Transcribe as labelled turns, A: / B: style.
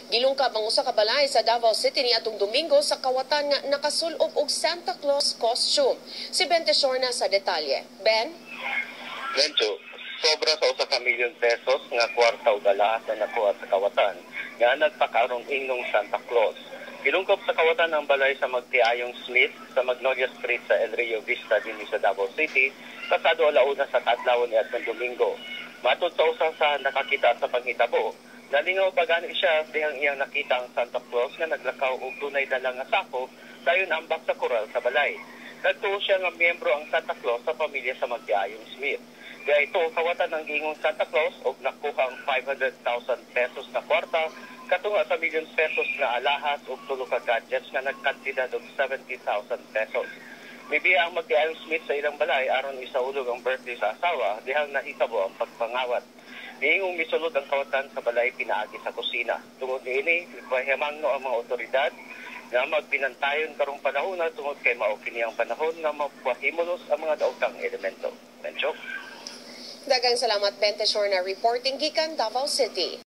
A: Gilungkab ang usa ka balay sa Davao City niadtong Domingo sa kawatan nga nakasulob og Santa Claus costume. Si Ben Tesorna sa detalye. Ben?
B: Lencho, sobra sa usa ka milyon pesos nga kwarta o dalahat na nakuha sa kawatan nga nagpakarong ingong Santa Claus. Gilungkab sa kawatan ang balay sa Magtiayong Smith sa Magnolia Street sa El Rio Vista dinhi sa Davao City pasado alauna sa kadlaw niadtong Domingo. Matud sa usa sa nakakita sa panghitabo, nalingaw pa gani siya dihang iyang nakita ang Santa Claus nga naglakaw og dunay dala nga sako dayon ambak sa koral sa balay. Nagtuo siya nga miyembro ang Santa Claus sa pamilya sa Magtiayong Smith. Kaya ito, kawatan ng gingong Santa Claus og nakuha ang 500,000 pesos na kwarta katunga sa milyon pesos na alahas o tulo ka gadgets na nagkantidad og 70,000 pesos. Mibiya ang Magtiayong Smith sa ilang balay aron isaulog ang birthday sa asawa dihang nahitabo ang pagpangawat. Niingong misulod ang kawatan sa balay pinaagi sa kusina. Tungod niini, nagpahimangno ang mga otoridad na magbinantayon karong panahon na tungod kay mao kini ang panahon nga mapahimulos ang mga daotang elemento. Menchok.
A: Daghang salamat Ben Tesorna reporting gikan Davao City.